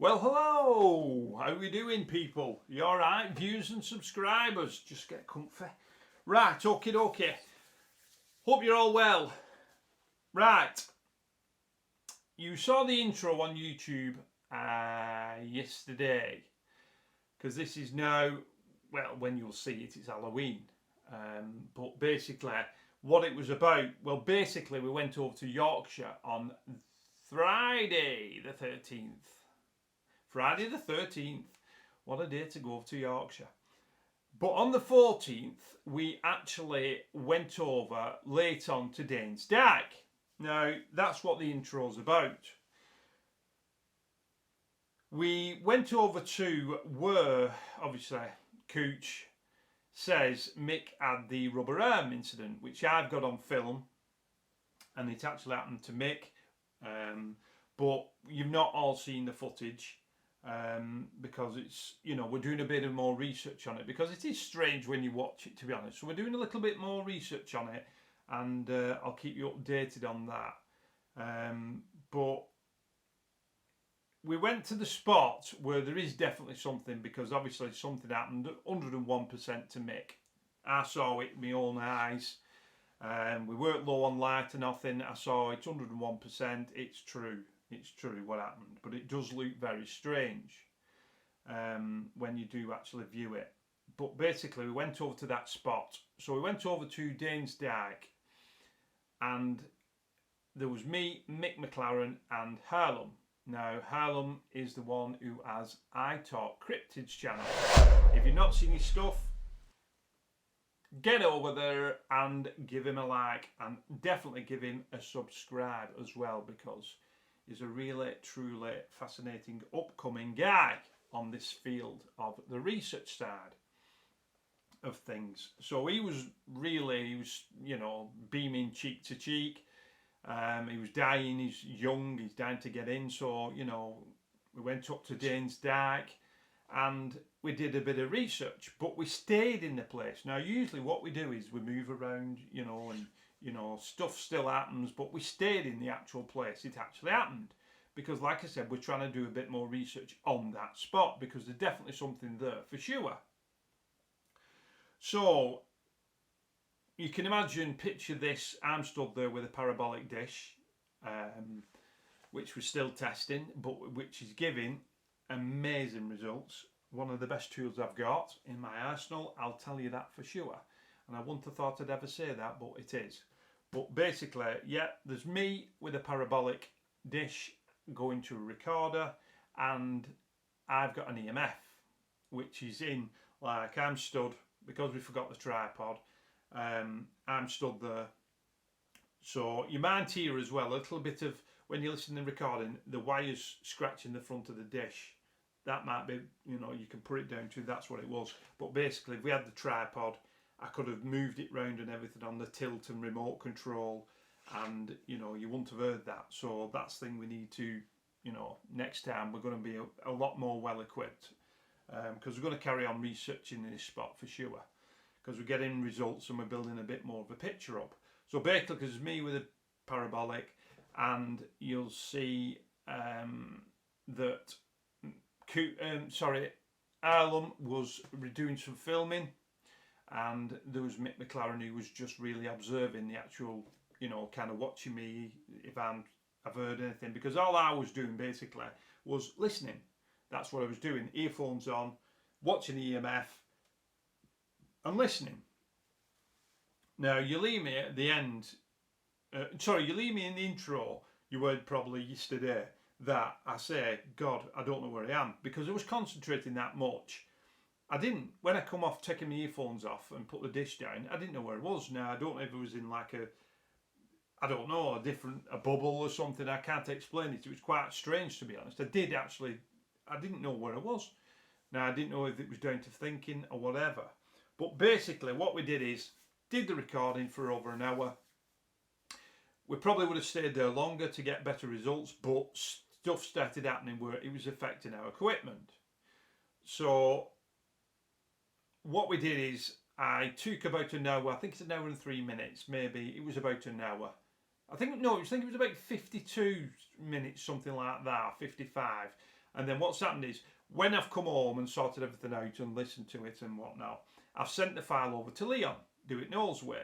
Well, hello! How we doing, people? You alright? Viewers and subscribers, just get comfy. Right, okay. Hope you're all well. Right, you saw the intro on YouTube yesterday, because this is now, well, when you'll see it, it's Halloween. But basically, what it was about, well, basically, we went over to Yorkshire on Friday the 13th. Friday the 13th. What a day to go to Yorkshire. But on the 14th, we actually went over late on to Dyke. Now, that's what the intro's about. We went over to where, obviously, Cooch says Mick had the rubber arm incident, which I've got on film, and it actually happened to Mick. But you've not all seen the footage. Because it's, we're doing a bit of more research on it, because it is strange when you watch it, to be honest. So we're doing a little bit more research on it, and I'll keep you updated on that. But we went to the spot where there is definitely something, because obviously something happened. 101% to Mick. I saw it with my own eyes. We weren't low on light or nothing. I saw it 101%. It's true. It's true what happened, but it does look very strange when you do actually view it. But basically, we went over to that spot. So we went over to Dyke, and there was me, Mick McLaren, and Harlem. Now, Harlem is the one who has I Talk Cryptids channel. If you've not seen his stuff, get over there and give him a like, and definitely give him a subscribe as well, because he's a really, truly fascinating upcoming guy on this field of the research side of things. So he was beaming cheek to cheek. He was dying, he's young, he's dying to get in. So, we went up to Dyke and we did a bit of research, but we stayed in the place. Now, usually what we do is we move around, and stuff still happens, but we stayed in the actual place it actually happened. Because, like I said, we're trying to do a bit more research on that spot, because there's definitely something there for sure. So, you can imagine, picture this, I'm stood there with a parabolic dish, which we're still testing, but which is giving amazing results. One of the best tools I've got in my arsenal, I'll tell you that for sure. And I wouldn't have thought I'd ever say that, but it is. But basically, yeah, there's me with a parabolic dish going to a recorder, and I've got an EMF, which is in, like, I'm stood, because we forgot the tripod, I'm stood there. So you might hear as well a little bit of, when you listen to the recording, the wires scratching the front of the dish. That might be, you can put it down to, that's what it was. But basically, if we had the tripod, I could have moved it round and everything on the tilt and remote control, and you wouldn't have heard that. So that's the thing we need to, next time we're going to be a lot more well equipped, because we're going to carry on researching this spot for sure, because we're getting results and we're building a bit more of a picture up. So basically, because it's me with a parabolic, and you'll see that Arlem was doing some filming, and there was Mick McLaren, who was just really observing the actual, kind of watching me if I've heard anything, because all I was doing basically was listening. That's what I was doing, earphones on, watching the EMF and listening. Now, you leave me at the end, you leave me in the intro, you heard probably yesterday, that I say, God, I don't know where I am, because I was concentrating that much. I didn't, when I come off taking my earphones off and put the dish down, I didn't know where I was. Now, I don't know if it was in like a bubble or something. I can't explain it. It was quite strange, to be honest. I didn't know where I was. Now, I didn't know if it was down to thinking or whatever. But basically, what we did is, did the recording for over an hour. We probably would have stayed there longer to get better results, but stuff started happening where it was affecting our equipment. So what we did is, I took about an hour, I think it's an hour and 3 minutes, maybe, it was about an hour. I think it was about 52 minutes, something like that, 55. And then what's happened is, when I've come home and sorted everything out and listened to it and whatnot, I've sent the file over to Leon, Do It Know's Way.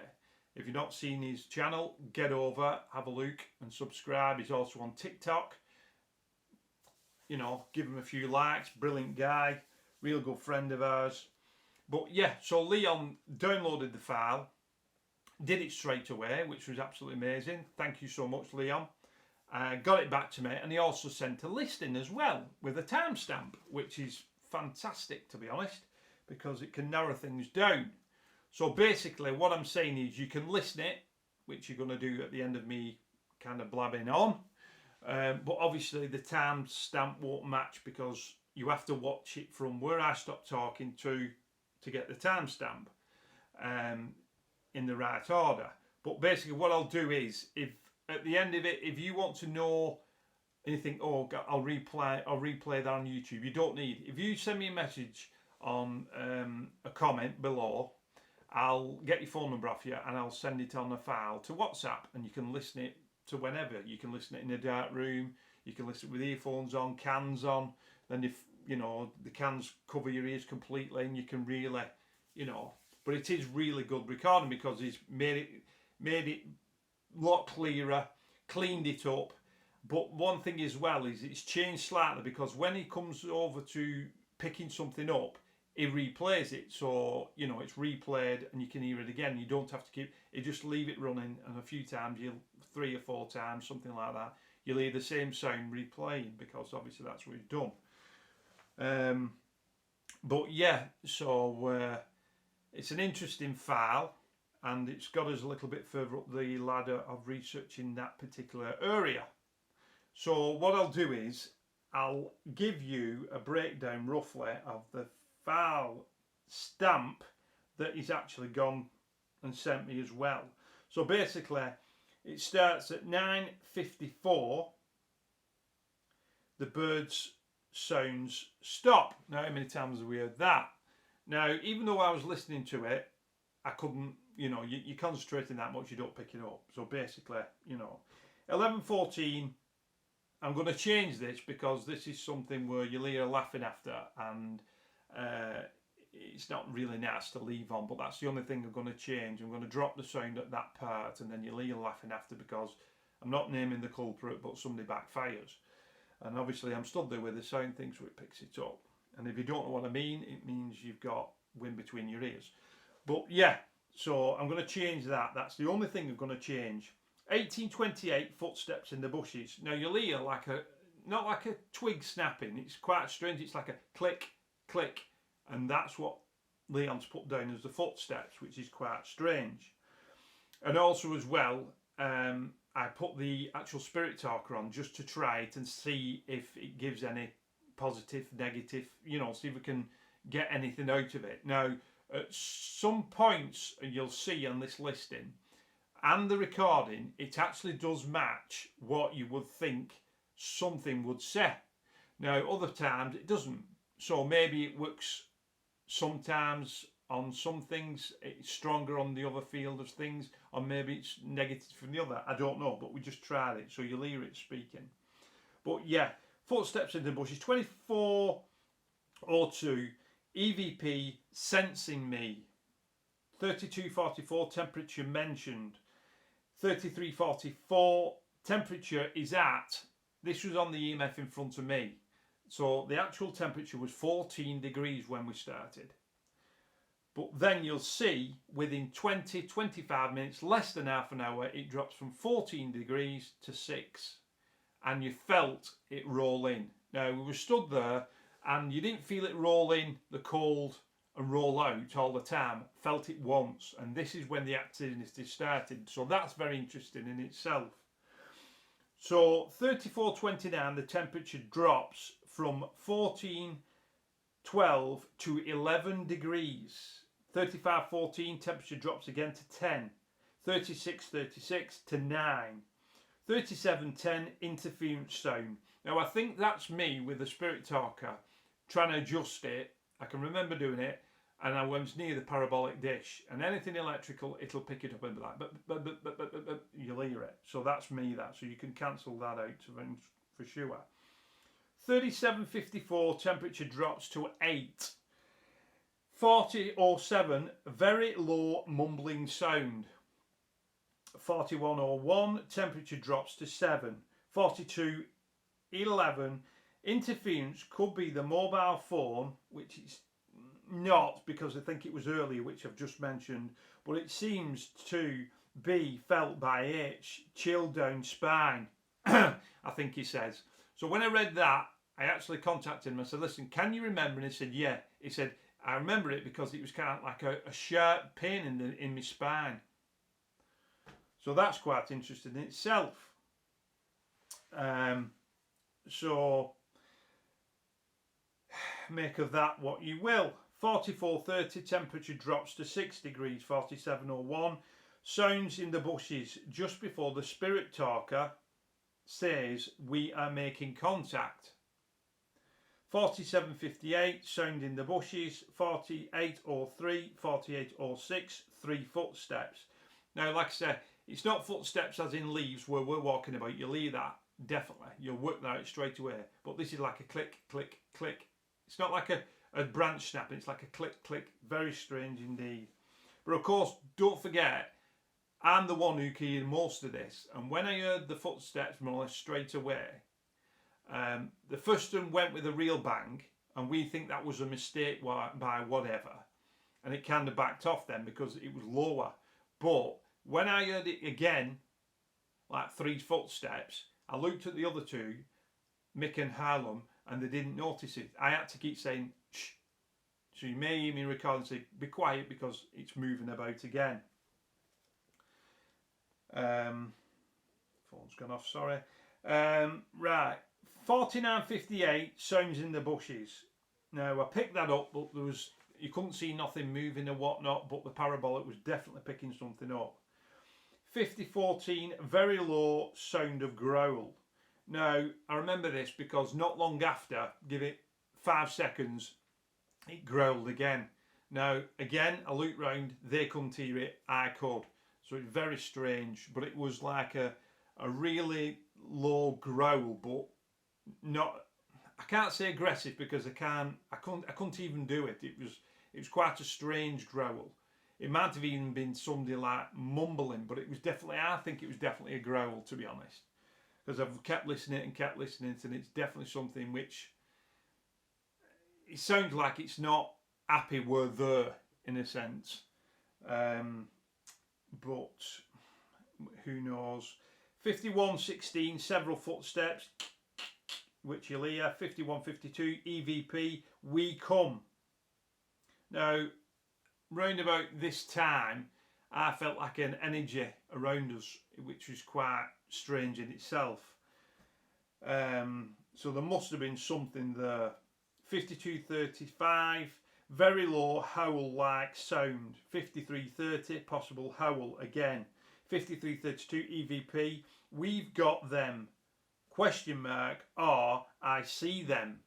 If you've not seen his channel, get over, have a look and subscribe. He's also on TikTok. You know, give him a few likes. Brilliant guy, real good friend of ours. But yeah, so Leon downloaded the file, did it straight away, which was absolutely amazing. Thank you so much, Leon. Got it back to me, and he also sent a listing as well with a timestamp, which is fantastic, to be honest, because it can narrow things down. So basically what I'm saying is you can listen it, which you're going to do at the end of me kind of blabbing on. But obviously the timestamp won't match because you have to watch it from where I stop talking to get the timestamp in the right order. But basically what I'll do is, if at the end of it, if you want to know anything, oh, I'll replay that on YouTube. You don't need. If you send me a message on a comment below, I'll get your phone number off you and I'll send it on a file to WhatsApp, and you can listen it to whenever. You can listen it in a dark room. You can listen with earphones on, cans on. Then if you know the cans cover your ears completely, and you can really, you know. But it is really good recording because he's made it a lot clearer, cleaned it up. But one thing as well is it's changed slightly, because when he comes over to picking something up, he replays it, so you know it's replayed and you can hear it again. You don't have to keep it, just leave it running, and a few times, 3 or 4 times, something like that, you'll hear the same sound replaying, because obviously that's what he's done. But yeah, so it's an interesting file, and it's got us a little bit further up the ladder of researching that particular area. So what I'll do is I'll give you a breakdown roughly of the file stamp that he's actually gone and sent me as well. So basically it starts at 9:54. The birds sounds stop. Now how many times have we heard that? Now even though I was listening to it, I couldn't, you know, you're concentrating that much, you don't pick it up. So basically, you know, 11:14. I'm going to change this because this is something where you'll hear laughing after, and it's not really nice to leave on, but that's the only thing I'm going to change. I'm going to drop the sound at that part, and then you'll hear laughing after, because I'm not naming the culprit, but somebody backfires. And obviously I'm stood there with the sound thing, so it picks it up. And if you don't know what I mean, it means you've got wind between your ears. But yeah, so I'm going to change that. That's the only thing I'm going to change. 1828, footsteps in the bushes. Now you'll hear like not like a twig snapping, it's quite strange, it's like a click, click, and that's what Leon's put down as the footsteps, which is quite strange. And also as well, I put the actual spirit talker on just to try it and see if it gives any positive, negative, you know, see if we can get anything out of it. Now, at some points, you'll see on this listing, and the recording, it actually does match what you would think something would say. Now other times it doesn't, so maybe it works sometimes on some things, it's stronger on the other field of things, or maybe it's negative from the other, I don't know, but we just tried it, so you'll hear it speaking. But yeah, footsteps in the bushes, 24:02, EVP sensing me, 32:44 temperature mentioned, 33:44 temperature is at, this was on the EMF in front of me, so the actual temperature was 14 degrees when we started. But then you'll see within 20-25 minutes, less than half an hour, it drops from 14 degrees to 6, and you felt it roll in. Now we were stood there and you didn't feel it roll in, the cold, and roll out all the time, felt it once, and this is when the activity started. So that's very interesting in itself. So 34:29, the temperature drops from 14:12 to 11 degrees. 35:14, temperature drops again to 10. 36:36 to 9. 37:10, interference sound. Now I think that's me with the spirit talker trying to adjust it. I can remember doing it, and I was near the parabolic dish, and anything electrical, it'll pick it up and be like, but, you'll hear it. So that's me, that. So you can cancel that out for sure. 37.54, temperature drops to 8. 40.07, very low mumbling sound. 41.01, temperature drops to 7. 42.11, interference could be the mobile phone, which is not, because I think it was earlier, which I've just mentioned, but it seems to be felt by H, chill down spine, I think he says. So when I read that, I actually contacted him. I said, listen, can you remember? And he said, yeah. He said, I remember it because it was kind of like a sharp pain in my spine. So that's quite interesting in itself. So make of that what you will. 44.30, temperature drops to 6 degrees. 47.01, sounds in the bushes just before the spirit talker says we are making contact. 47.58, sound in the bushes. 48.03, 48.06, 3 footsteps. Now, like I said, it's not footsteps as in leaves where we're walking about. You'll hear that, definitely. You'll work that out straight away. But this is like a click, click, click. It's not like a branch snapping. It's like a click, click. Very strange indeed. But of course, don't forget, I'm the one who can hear most of this. And when I heard the footsteps more or less straight away, the first one went with a real bang. And we think that was a mistake by whatever. And it kind of backed off then because it was lower. But when I heard it again, like 3 footsteps, I looked at the other two, Mick and Harlem, and they didn't notice it. I had to keep saying, shh. So you may hear me record and say, be quiet because it's moving about again. Phone's gone off, sorry. Right, 49.58, sounds in the bushes. Now, I picked that up, but you couldn't see nothing moving or whatnot, but the parabolic was definitely picking something up. 50.14, very low sound of growl. Now, I remember this because not long after, give it 5 seconds, it growled again. Now, again, I looked round, they couldn't hear it, I could. So it's very strange, but it was like a really low growl, but not, I can't say aggressive because I couldn't even do it. It was quite a strange growl. It might have even been somebody like mumbling, but it was definitely, I think it was definitely a growl, to be honest. Because I've kept listening and it's definitely something which, it sounds like it's not happy we're there, in a sense. But who knows. 51.16, several footsteps, which you'll hear. 51.52, EVP, we come. Now, round about this time, I felt like an energy around us, which was quite strange in itself. So there must have been something there. 52.35, very low howl-like sound. 53.30, possible howl again. 53.32, EVP, we've got them. Question mark, or I see them.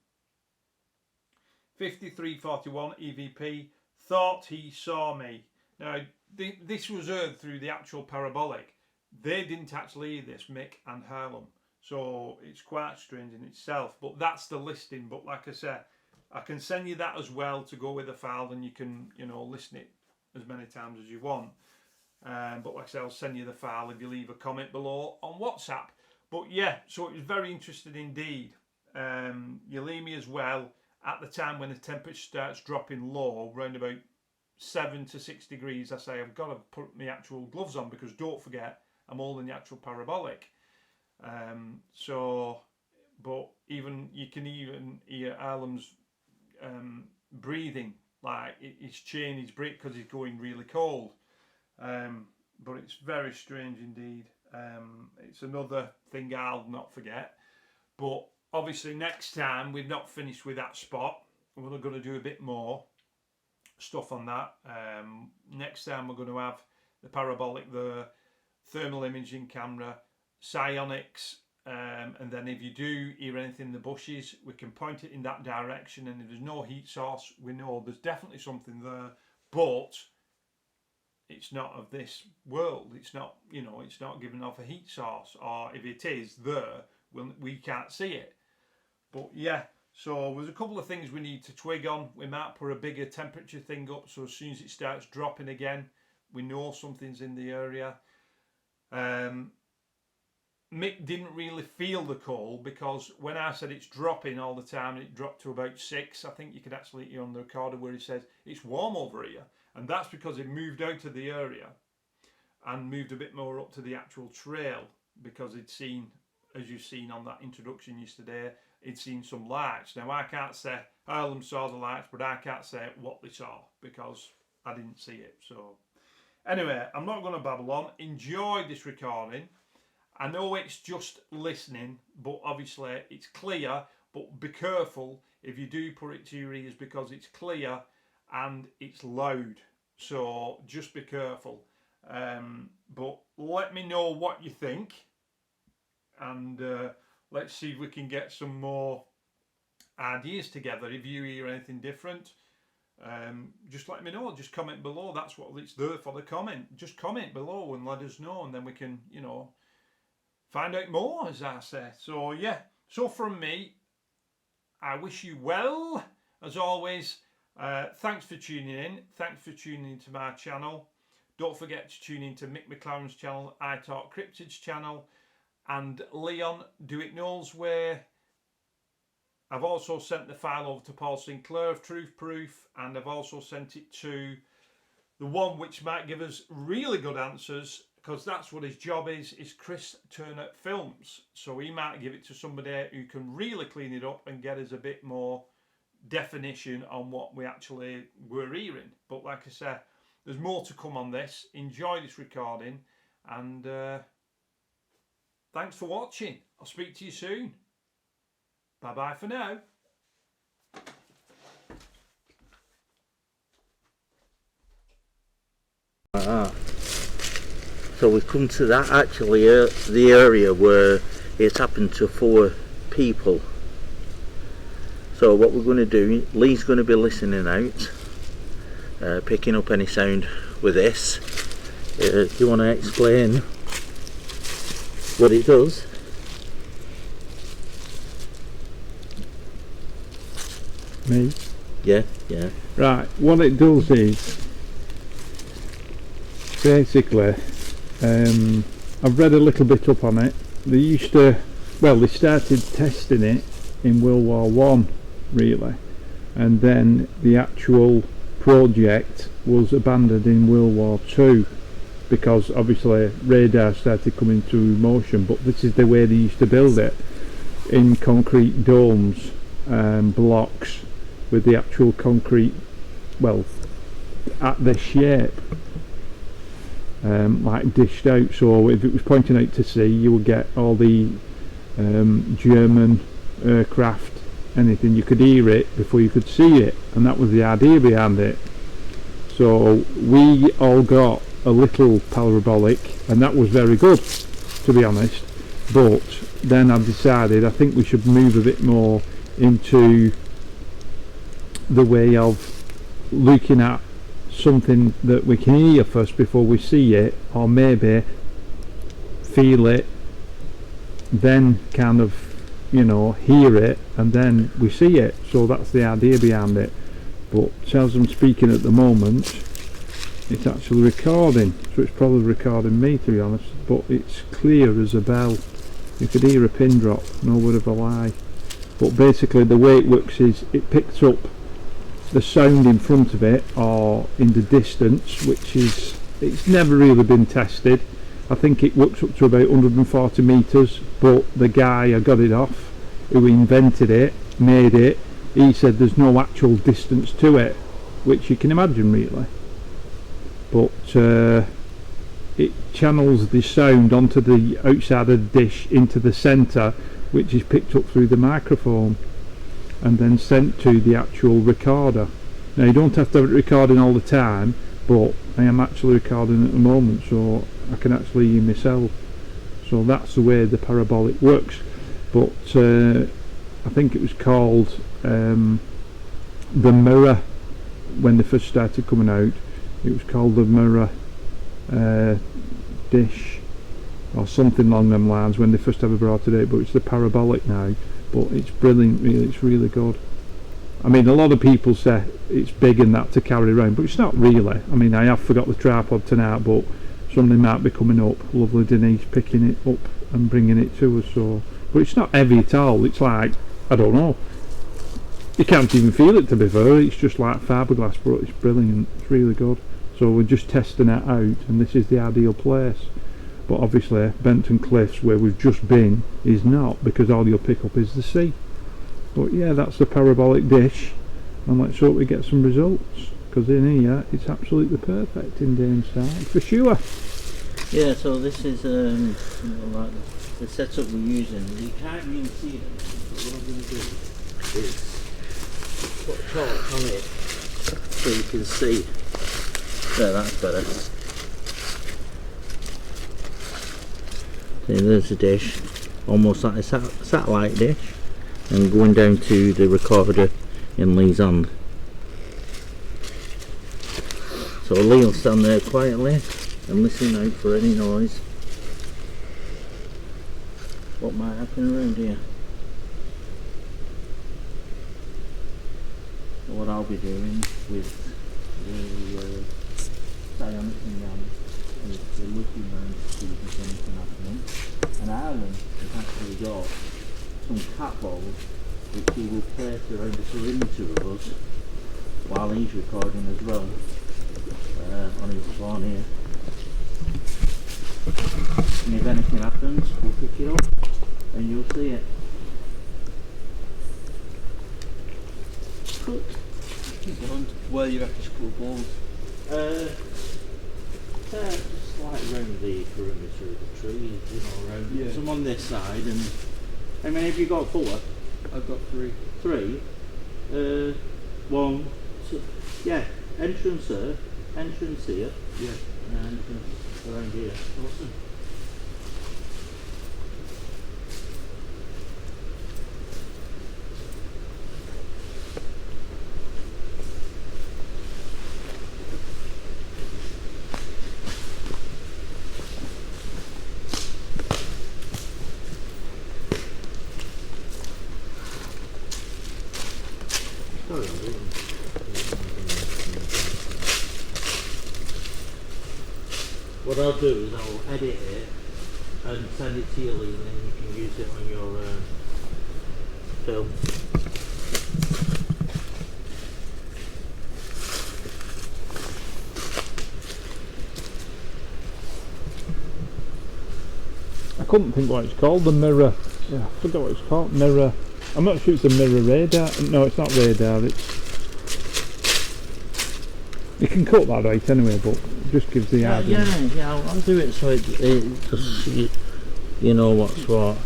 53.41, EVP, thought he saw me. Now, this was heard through the actual parabolic. They didn't actually hear this, Mick and Harlem. So it's quite strange in itself. But that's the listing. But like I said, I can send you that as well to go with the file, and you can, listen it as many times as you want. But like I said, I'll send you the file if you leave a comment below on WhatsApp. But yeah, so it was very interesting indeed. You'll hear me as well at the time when the temperature starts dropping low, around about 7 to 6 degrees. I say I've got to put my actual gloves on because don't forget I'm holding the actual parabolic. But you can even hear Harlem's breathing, like his chain is breathing because he's going really cold. But it's very strange indeed. It's another thing I'll not forget. But obviously next time we've not finished with that spot. We're going to do a bit more stuff on that. Next time we're going to have the parabolic, the thermal imaging camera, psionics, and then if you do hear anything in the bushes, we can point it in that direction, and if there's no heat source, we know there's definitely something there, but it's not of this world. It's not, it's not giving off a heat source, or if it is there, we can't see it. But yeah, so there's a couple of things we need to twig on. We might put a bigger temperature thing up, so as soon as it starts dropping again, we know something's in the area. Mick didn't really feel the cold, because when I said it's dropping all the time, it dropped to about 6. I think you could actually hear on the recorder where he says it's warm over here, and that's because it moved out of the area and moved a bit more up to the actual trail, because he'd seen, as you've seen on that introduction yesterday, he'd seen some lights. Now I can't say all of them saw the lights, but I can't say what they saw because I didn't see it. So anyway, I'm not going to babble on. Enjoy this recording. I know it's just listening, but obviously it's clear, but be careful if you do put it to your ears, because it's clear and it's loud, so just be careful. But let me know what you think, and let's see if we can get some more ideas together. If you hear anything different, just let me know. Just comment below. That's what it's there for, the comment. Just comment below and let us know, and then we can, you know, find out more, as I say. So yeah, so from me, I wish you well, as always. Thanks for tuning in. Thanks for tuning into my channel. Don't forget to tune into Mick McLaren's channel, I Talk Cryptids channel, and Leon Do It Knowles Way. I've also sent the file over to Paul Sinclair of Truth Proof, and I've also sent it to the one which might give us really good answers, because that's what his job is Chris Turner Films. So he might give it to somebody who can really clean it up and get us a bit more definition on what we actually were hearing. But like I said, there's more to come on this. Enjoy this recording, and thanks for watching. I'll speak to you soon. Bye bye for now. So we come to that, actually, the area where it's happened to 4 people. So what we're going to do, Lee's going to be listening out, picking up any sound with this. Do you want to explain what it does? Me? Yeah. Right, what it does is, basically, I've read a little bit up on it. They started testing it in World War One, really, and then the actual project was abandoned in World War Two, because obviously radar started coming into motion. But this is the way they used to build it, in concrete domes and blocks with the actual concrete, well, at this shape, like dished out. So if it was pointing out to sea, you would get all the German aircraft, anything. You could hear it before you could see it, and that was the idea behind it. So we all got a little parabolic, and that was very good, to be honest. But then I decided I think we should move a bit more into the way of looking at something that we can hear first before we see it, or maybe feel it, then kind of, you know, hear it, and then we see it. So that's the idea behind it. But as I'm speaking at the moment, it's actually recording, so it's probably recording me, to be honest, but it's clear as a bell. You could hear a pin drop, no word of a lie. But basically the way it works is it picks up the sound in front of it or in the distance, which is, it's never really been tested. I think it works up to about 140 metres, but the guy I got it off, who invented it, made it, he said there's no actual distance to it, which you can imagine really. But it channels the sound onto the outside of the dish into the centre, which is picked up through the microphone and then sent to the actual recorder. Now you don't have to have it recording all the time, but I am actually recording at the moment, so I can actually hear myself. So that's the way the parabolic works. But I think it was called the Mirror when they first started coming out. It was called the Mirror dish or something along them lines when they first ever brought it out, but it's the parabolic now. but it's brilliant, really. It's really good. I mean, a lot of people say it's big and that to carry around, but it's not really. I mean, I have forgot the tripod tonight, but something might be coming up. Lovely Denise picking it up and bringing it to us. So, but it's not heavy at all. It's like, I don't know, you can't even feel it, to be fair. It's just like fiberglass, but it's brilliant. It's really good. So we're just testing it out, and this is the ideal place. But obviously Benton Cliffs, where we've just been, is not, because all you'll pick up is the sea. But yeah, that's the parabolic dish, and let's hope we get some results, because in here it's absolutely perfect in day and style, for sure. Yeah, so this is like the setup we're using. You can't really see it, but what I'm going to do is put a torch on it so you can see. There, that's better. See, there's a dish, almost like a satellite dish, and going down to the recorder in Lee's hand. So Lee will stand there quietly and listen out for any noise. What might happen around here? So what I'll be doing with the psionic gun is the looking around to see if there's anything happening. And Ireland has actually got some cat balls which he will place around the perimeter of us while he's recording as well on his phone here. And if anything happens, we'll pick it up and you'll see it. Where you have to screw balls? Just like around the perimeter of the trees, you know, around some on this side, and how many have you got? 4? I've got 3. 3? 1, 2, yeah, entrance there, entrance here, Yeah. and entrance around here. Awesome. What I'll do is I'll edit it and send it to you, Lee, and then you can use it on your film. I couldn't think what it's called, the mirror. Yeah, I forgot what it's called, mirror. I'm not sure it's a mirror radar. No, it's not radar, it's... You can cut that out anyway, but it just gives the idea. Yeah, I'll do it so it just, you know what's what.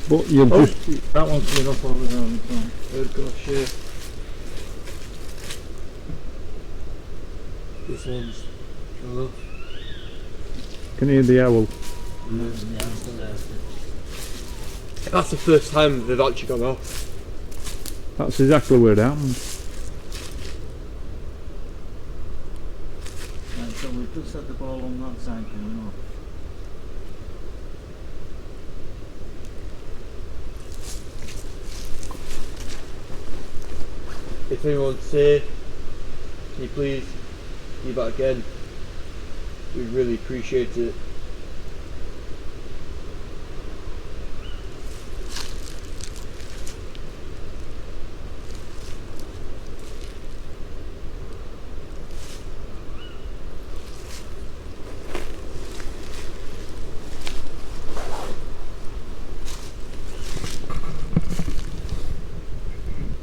But you'll just... That one's been up over there on the front. Oh gosh, yeah. This one's gone off. Can hear the owl. That's the first time they've actually gone off. That's exactly where it happened. Right, so we've just set the ball on that side coming off. If anyone's say, can you please do that again? We'd really appreciate it.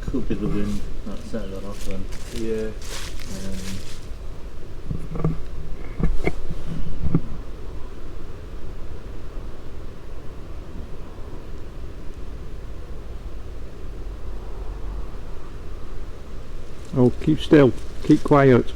Could be the wind that set that off then. Yeah. Oh, keep still. Keep quiet.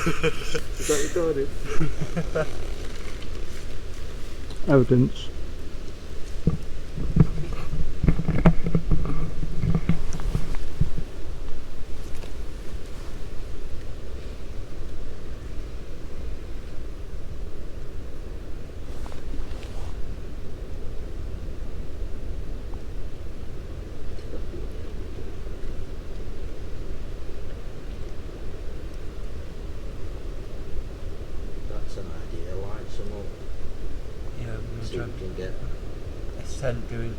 Is that recorded? Evidence. That's an idea, light some up. Yeah, I'm See if we can get a scent going.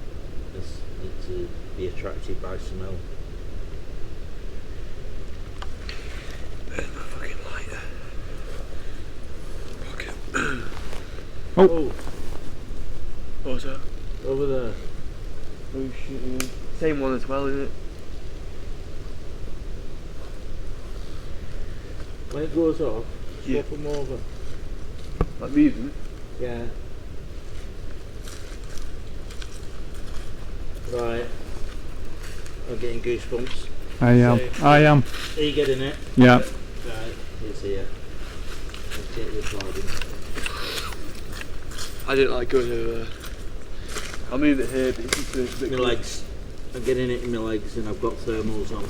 this to be attracted by smell. Where's my fucking lighter? Pocket. Oh. What was that? Over there. Oh shit, yeah. Same one as well, isn't it? When it goes off, Yeah. swap them over. Like moving? Yeah. Right. I'm getting goosebumps. I am. I am. Are you getting it? Yeah. Right. It's here. Let's get this loaded. I didn't like going over. I'll move it here, but it's just a bit My cool. legs. I'm getting it in my legs and I've got thermals on.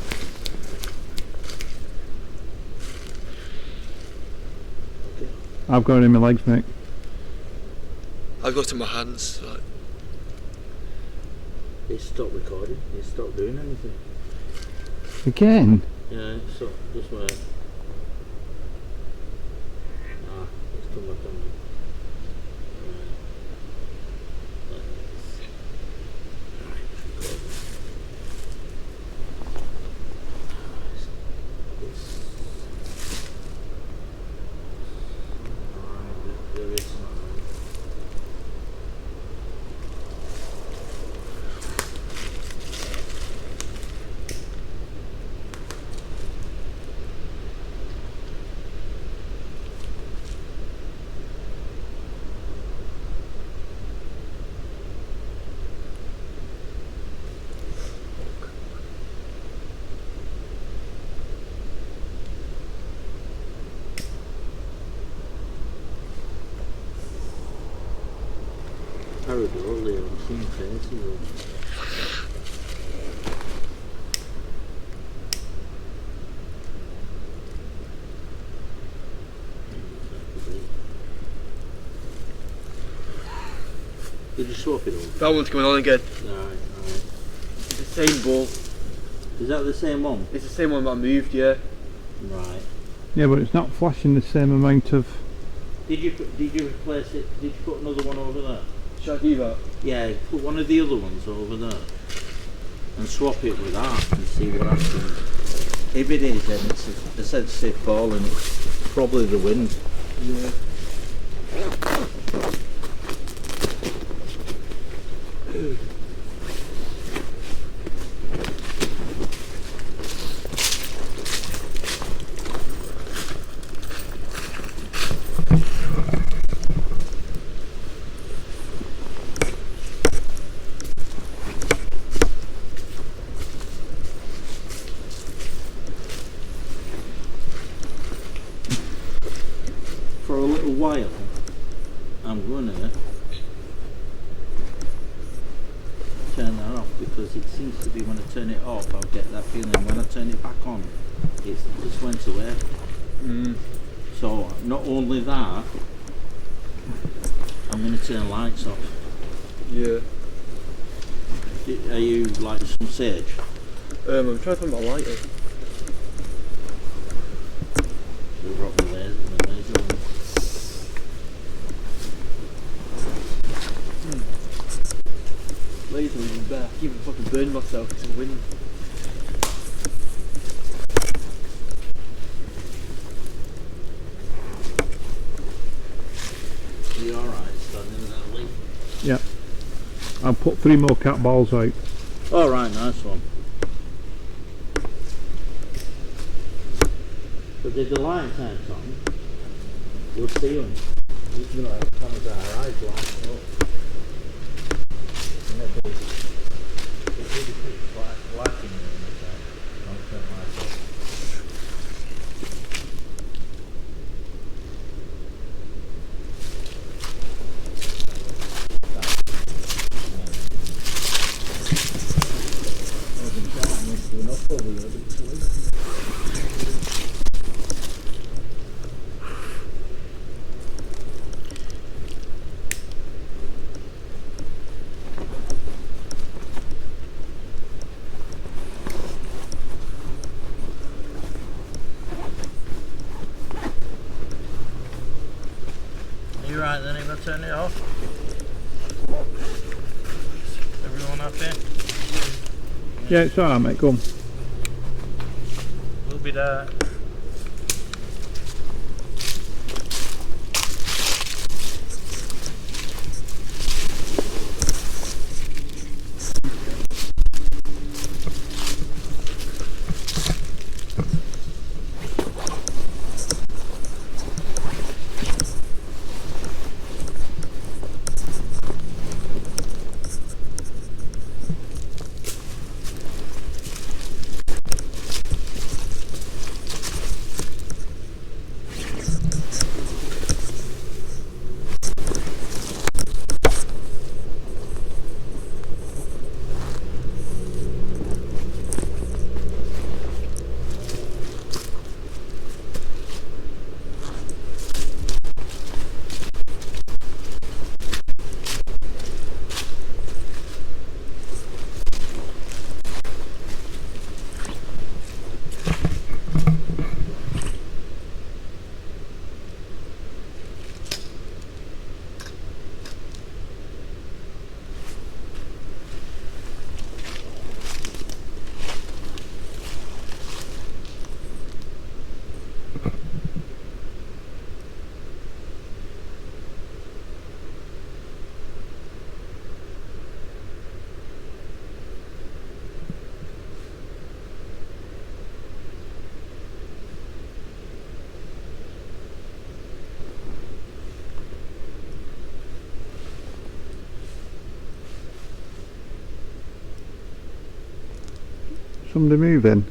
Okay. I've got it in my legs, mate. I've got it in my hands. Like. It stopped recording. It stopped doing anything. Again? Yeah, so just wait. Ah, it's come back on. Right. There is not. Parador there, I'm seeing faces. Did you swap it over? That one's coming on again. Alright. It's the same ball. Is that the same one? It's the same one that I moved, yeah. Right. Yeah, but it's not flashing the same amount of. Did you replace it? Did you put another one over there? Should I do that? Yeah, put one of the other ones over there and swap it with that and see what happens. If it is, then it's a sensitive ball and it's probably the wind. Yeah. For a little while, I'm gonna turn that off because it seems to be when I turn it off, I'll get that feeling. When I turn it back on, it just went away. So not only that, I'm gonna turn lights off. Yeah. Are you like some sage? I'm trying to find my lighter. We'll rock the laser and the laser one. Laser was there. I even fucking burned myself because of the wind. Are you alright standing in that leaf? Yeah. I'll put 3 more cat balls out. Alright, nice one. But if the light turns on, we'll see them. You know, it comes our eyes lighting up. And it'll be pretty black in there. Don't turn lights off. turn it off. Everyone happy? Yeah, it's alright, mate. Come. We'll be there. Somebody moving.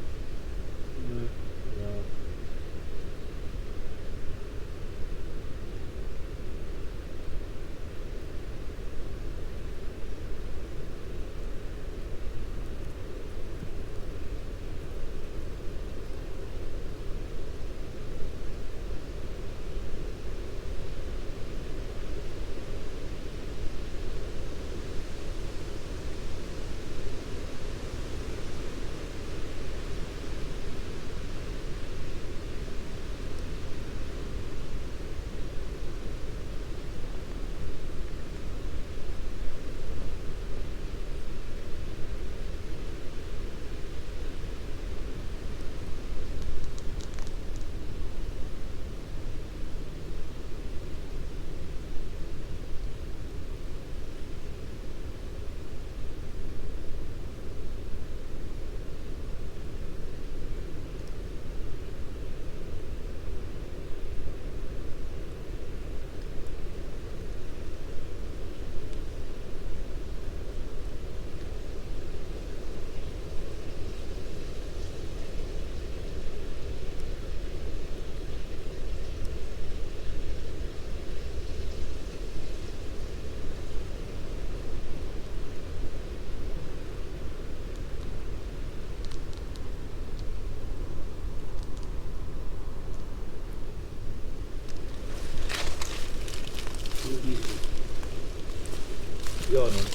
Go on then.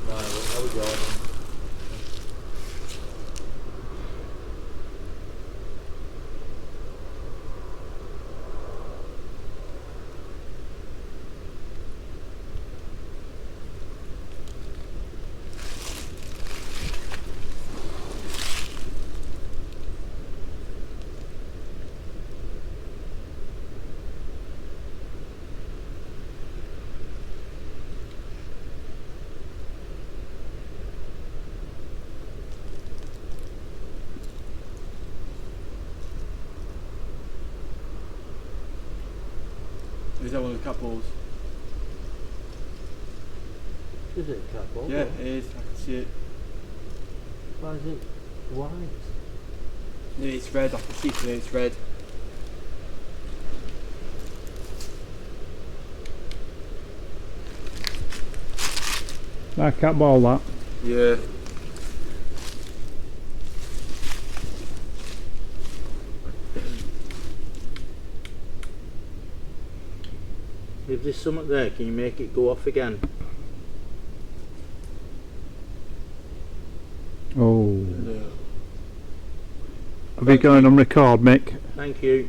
Right, how we going? Is that one of the cat balls? Is it a cat ball? Yeah, it is. I can see it. Why is it white? Yeah, it's red. I can see it. It's red. That cat ball, that. Yeah. If there's something there, can you make it go off again? Oh. No. Are we going on record, Mick? Thank you.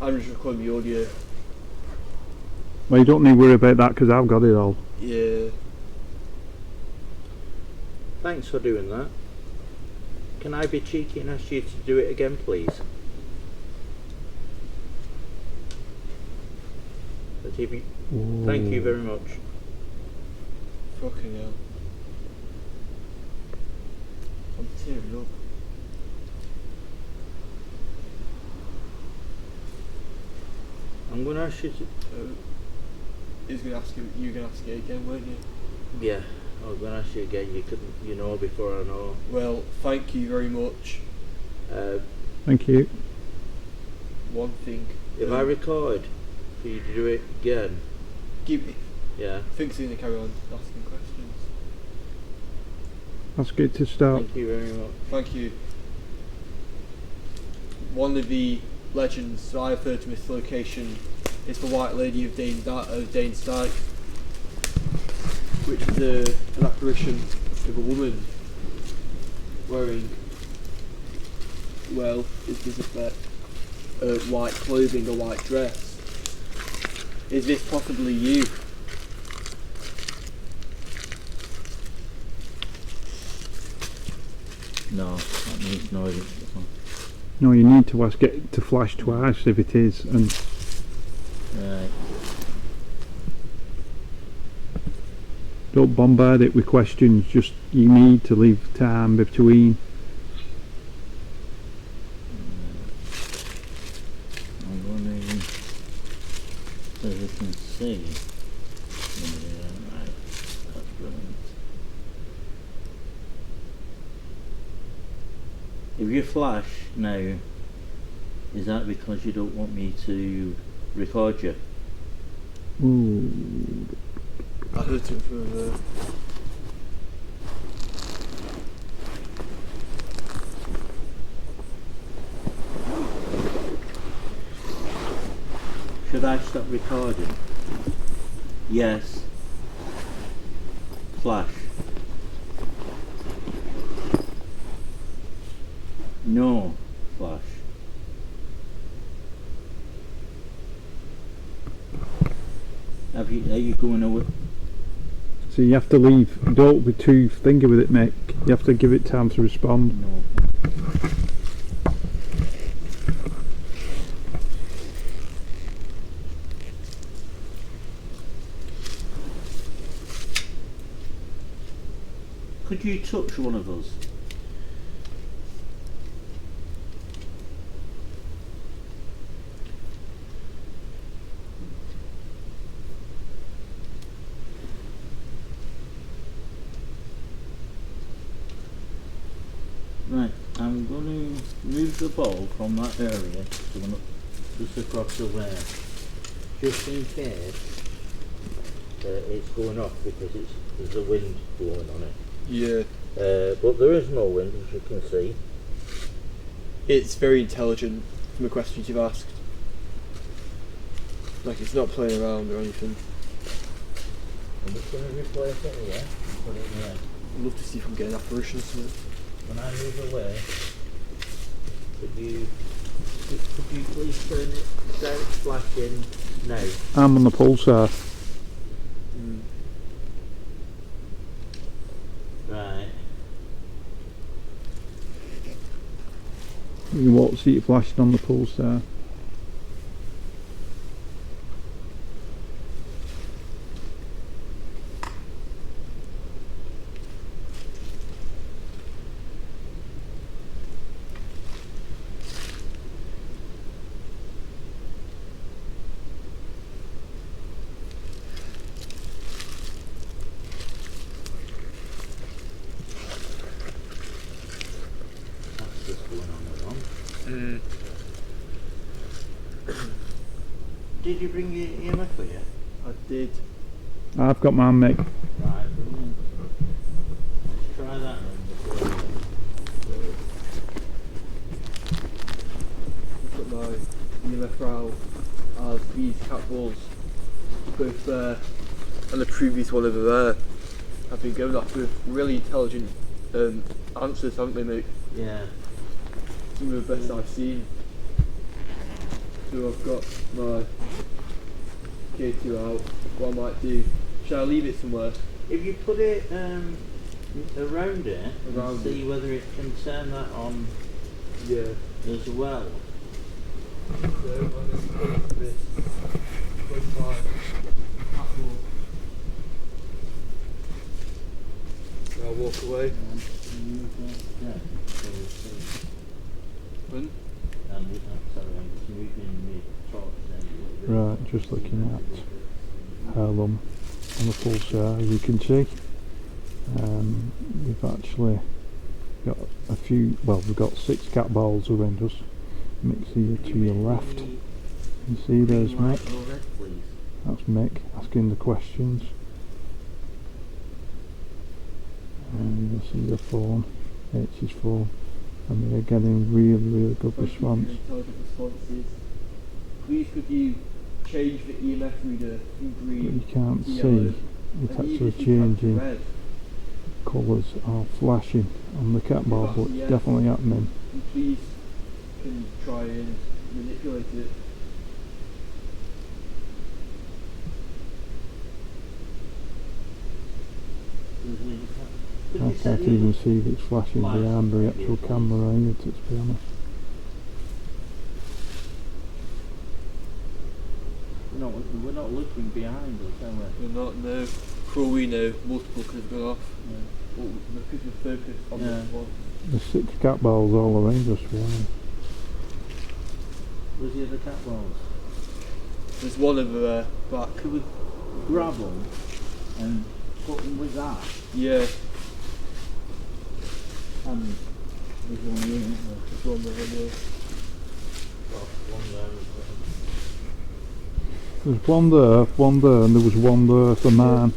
I I'm just recording the audio. Well, you don't need to worry about that because I've got it all. Yeah. Thanks for doing that. Can I be cheeky and ask you to do it again, please? Thank you very much. Fucking hell. I'm tearing up. I'm going to ask you to... You were gonna ask it again, weren't you? Yeah, I was going to ask you again. You know before I know. Well, thank you very much. Thank you. One thing. If I record for you to do it again, Give me. yeah. I think you're gonna carry on asking questions. That's good to start. Thank you very much. Thank you. One of the legends I have heard to this location is the White Lady of Dane's Dyke, which is an apparition of a woman wearing, well, is this effect, white clothing, a white dress. Is this possibly you? No, that means no. No, you need to ask it to flash twice if it is, and Right. don't bombard it with questions. Just you need to leave time between. I'm going to, so you can see. Right, that's brilliant. If you flash now, is that because you don't want me to record you? Ooh. I heard it from there. Should I stop recording? Yes. Flash. No. Flash. Are you going away? So you have to leave. Don't be too thingy with it, Mick. You have to give it time to respond. No. Could you touch one of us? Right, I'm going to move the ball from that area to just across the way, just in case it's going off because there's a wind blowing on it. Yeah. But there is no wind, as you can see. It's very intelligent from the questions you've asked. Like, it's not playing around or anything. I'm just going to replace it here and put it there. I'd love to see if we can get an apparition to it. When I move away, could you please turn it, start flashing now? I'm on the pulsar. Right. You won't see it flashing on the pulsar. That's just going on the wrong. Did you bring your EMF with you? I did. I've got mine, Mick. Right, brilliant. Let's try that one before I've got my EMF route as these cat balls, both there and the previous one over there, have been going off with really intelligent answers, haven't they, mate? Yeah. Some of the best I've seen. So after I've got my K2 out, what I might do, shall I leave it somewhere? If you put it around it and Around see whether it can turn that on Yeah. as well. So I'm going to put this with my catwalk. I'll walk away. When? Right, just looking at Hurlum on the pulsar, as you can see. We've actually got a few, well, we've got 6 cat balls around us. Mick's here to your left. You see there's Mick. That's Mick asking the questions. And you'll see the phone, H's phone, and they're getting really good response. Intelligent responses. Please could you change the EMF reader from But green you can't to see, yellow? it's And actually even if you changing. red, Colours are flashing on the cat ball, but Yeah. it's definitely happening. and please can try and manipulate it. I can't even see if it's flashing behind the actual camera either, to be honest. We're not looking behind us, are we? We're not, no. For all we know, multiple could have gone off. Yeah. But because we're focused on Yeah. this one. There's 6 cat balls all around us, really. Where's the other cat balls? There's one over there, back. Could we grab them and put them with that? Yeah, And there's one here, isn't there? there's one over there. One there as well. There's one there, and there was one there for mine.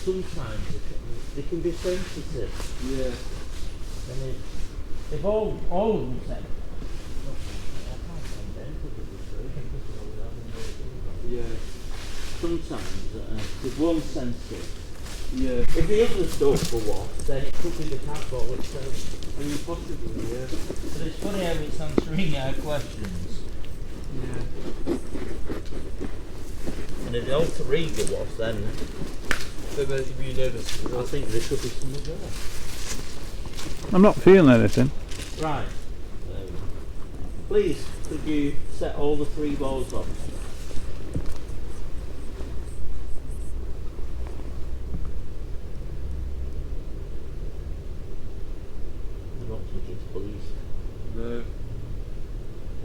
Sometimes they can be sensitive. Yeah. And if all of them said, Yeah. sometimes if one's sensitive, Yeah. if the other stuff were off, then it could be the cat ball itself. I mean, possibly, yeah. But it's funny how it's answering our questions. Yeah. And if the alter ego was, then Then there's you nervous. I think there could be something there. I'm not feeling anything. Right. Please, could you set all the 3 balls off? I don't think it's pleased. No.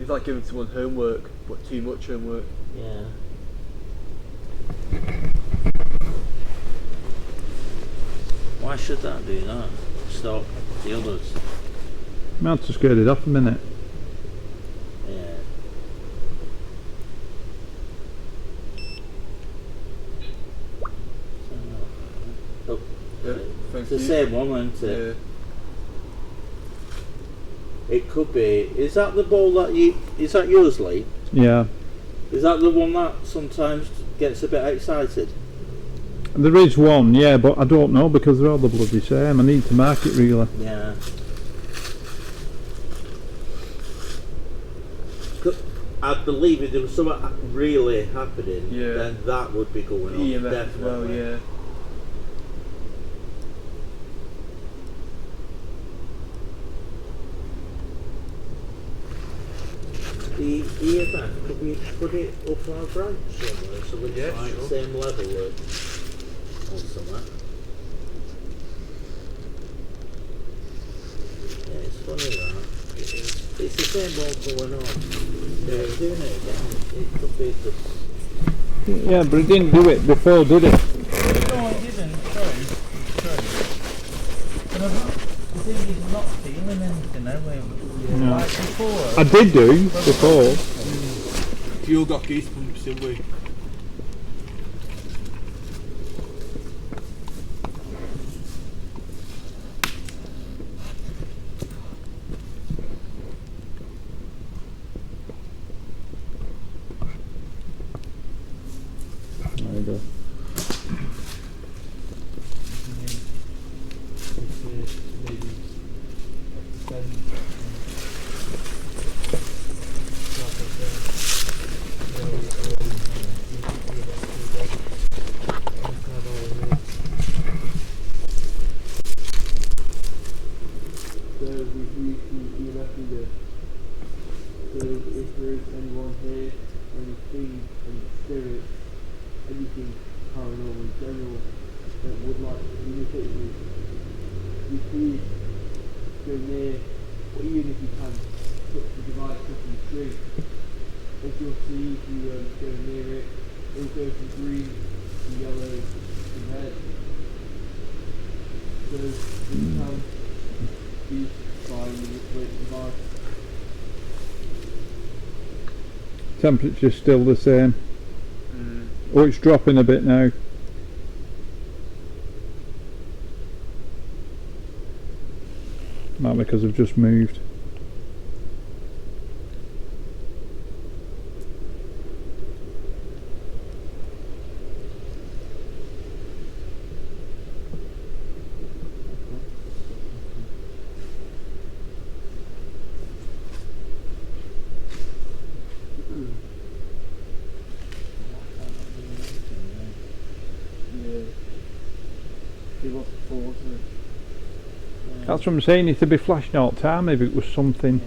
It's like giving someone homework, but too much homework. Yeah. Why should that do that? Stop the others. I had to skirt it off a minute. Yeah. Oh, Yeah. Thank it's the you. same one, isn't it? Yeah. It could be. Is that the ball that you? Is that yours, Lee? Yeah. Is that the one that sometimes gets a bit excited? There is one, yeah, but I don't know because they're all the bloody same. I need to mark it really. Yeah. I believe if there was something really happening, Yeah. then that would be going on. EMF as definitely. well, yeah. The EMF, could we put it up our branch somewhere so it's Yeah, like sure. same level or somewhere? Yeah, it's funny that. It's the same ball going on. Yeah, doing it again. It could be just... Yeah, but it didn't do it before, did it? No, I didn't. Sorry. But the thing is, I'm not feeling anything, are we? No. Like before. I did do before. We all got goosebumps, didn't we? There you go. finger. So if there is anyone here, anything, any spirit, anything paranormal in general that would like to communicate with you, please go near, or even if you can, touch the device up in the tree. As you'll see, if you go near it, it'll go from green to yellow to red. So you can please try and manipulate the device. Temperature's still the same. Oh, it's dropping a bit now. Might be because I've just moved. That's what I'm saying, it'd be flashing all the time if it was something.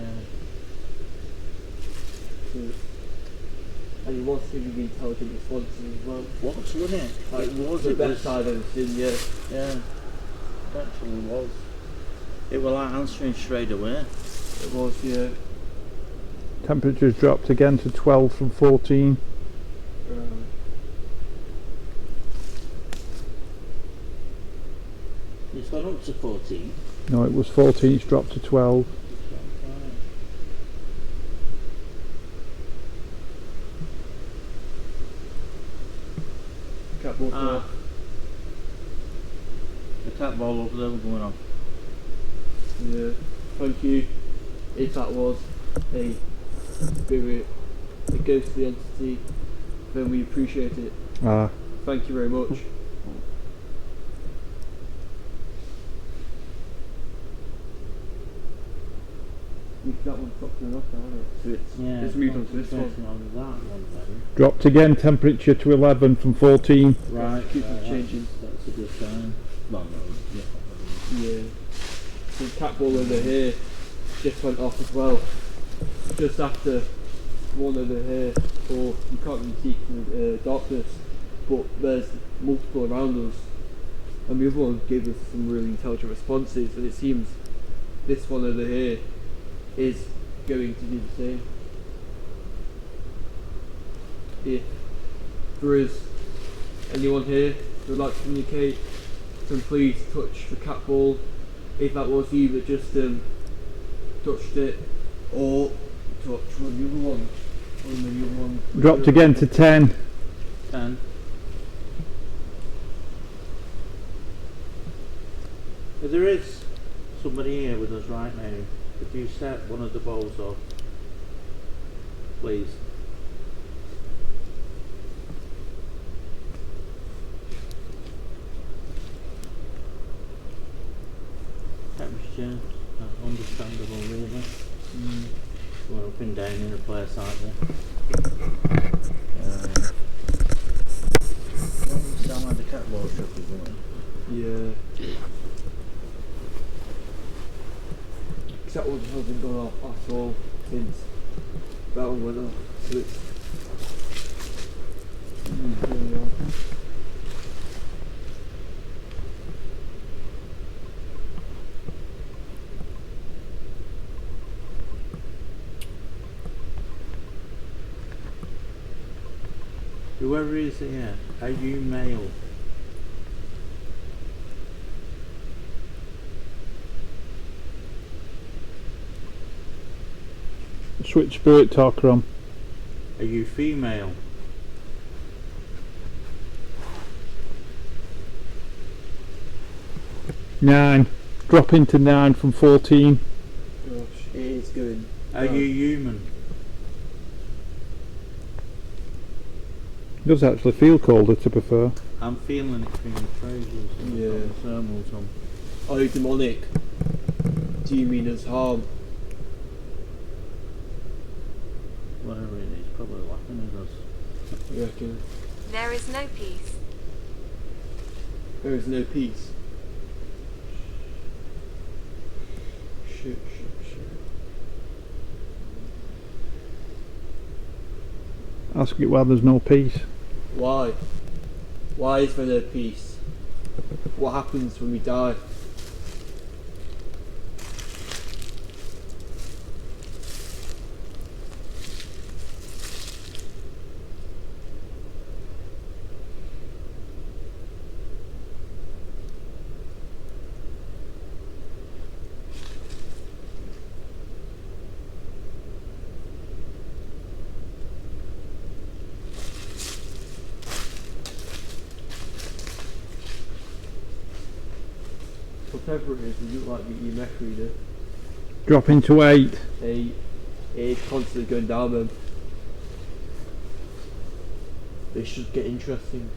And you was giving intelligent responses as well. Wasn't it? Like, It was. the It best was. side I've seen, yeah. Yeah. It actually was. It was like answering straight away. It was, yeah. Temperature's dropped again to 12 from 14. It's gone up to 14. No, it was 14, it's dropped to 12. Catball Ah. The cat ball over there was going on. Yeah. Thank you. If that was a spirit, a ghostly entity, then we appreciate it. Ah, Thank you very much. That one's dropped enough now, isn't it? So it's, Yeah. it's moved on to this one. On that one then. dropped again, temperature to 11 from 14. Right. Keep right, changing. That's a good sign. Well, no, yeah. Yeah. So cat ball over here just went off as well. Just after one over here, or you can't really see in the darkness, but there's multiple around us. And the other one gave us some really intelligent responses, and it seems this one over here is going to do the same. If there is anyone here who would like to communicate, then please touch the cat ball. If that was you that just touched it, or touch one of the other ones, or the other one. Dropped again to 10. 10. If there is somebody here with us right now, could you set one of the balls off, please? Temperature, understandable really. We're up and down in a place like this. Sound like the cat ball trip is going. Yeah. That one hasn't gone off at all since that one went off. So it's there we are. Whoever is here, are you male? Switch spirit talker on. Are you female? Nine. Dropping to 9 from 14. Gosh, it is going. Are you human? It does actually feel colder, to prefer. I'm feeling it through my trousers. And Yeah. I've got the thermals on. Are you demonic? Do you mean us harm? Whatever it is, probably laughing at us. I reckon. There is no peace. There is no peace. Shit. Ask it why there's no peace. Why? Why is there no peace? What happens when we die? Whatever it is, we look like the EMF reader. Drop into 8. It is constantly going down then. This should get interesting.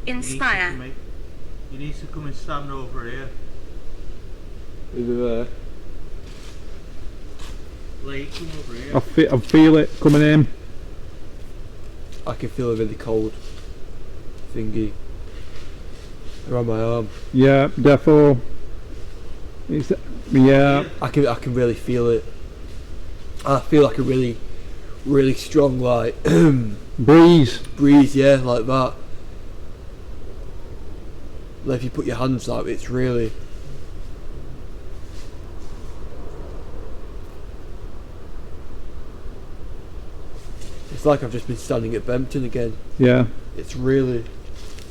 Inspire. You need to come and stand over here. Over there. Lee, come over here. I feel it coming in. I can feel a really cold thingy around my arm. Yeah, defo. Yeah. I can really feel it. I feel like a really strong like Breeze. breeze, yeah, like that. Like if you put your hands out, it's really. It's like I've just been standing at Bempton again. Yeah. It's really.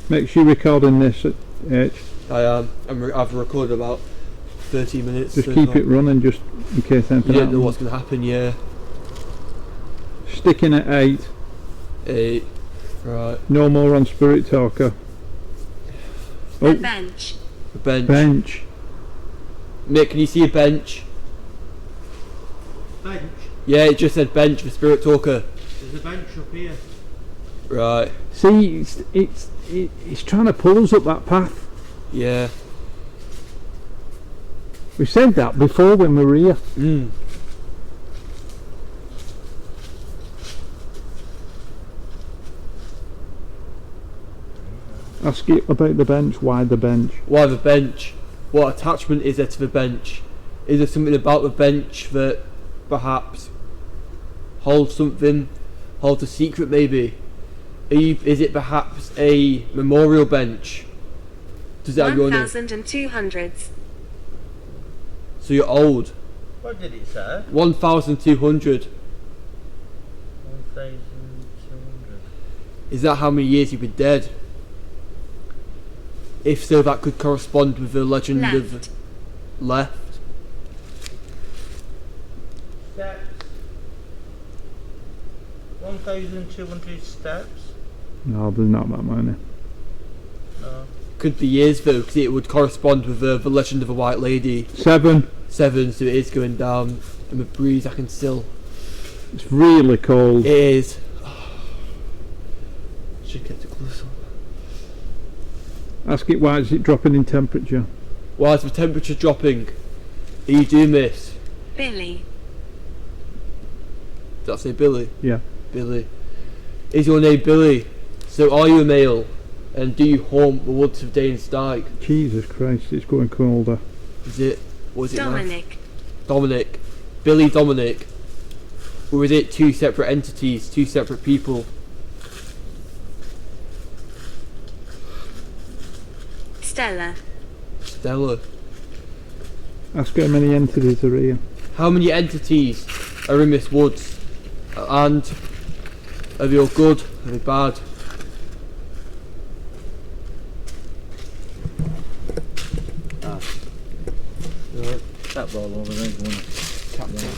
Make sure you're recording this, H. I am. I've recorded about 30 minutes. Just so keep far. it running just in case anything You don't know happens. what's going to happen, yeah. Sticking at 8. 8. Right. No more on Spirit Talker. A Oh, bench. A bench. bench. Nick, can you see a bench? Bench? Yeah, it just said bench for Spirit Talker. There's a bench up here. Right. See, it's trying to pull us up that path. Yeah. We said that before when we were here. Mm. Ask it about the bench. Why the bench? Why the bench? What attachment is there to the bench? Is there something about the bench that perhaps holds something? Holds a secret maybe? Is it perhaps a memorial bench? Does it have your name? 1,200s. So you're old. What did it say? 1,200. 1,200. Is that how many years you've been dead? If so, that could correspond with the legend of Left. left. Steps. 1,200 steps. No, there's not that many. No. Could be years though, because it would correspond with the legend of a white lady. 7. 7, so it is going down. And the breeze, I can still. It's really cold. It is. Should get too close. Ask it why is it dropping in temperature. Why is the temperature dropping? Are you doing this? Billy. Did I say Billy? Yeah. Billy. Is your name Billy? So are you a male? And do you haunt the woods of Dyke? Jesus Christ, it's going colder. Is it? What is it? Dominic. Dominic. Billy Dominic. Or is it two separate entities, two separate people? Stella. Stella. Ask how many entities are here. How many entities are in this woods? And are they all good? Are they bad? Right. That ball over there, one. Tap down.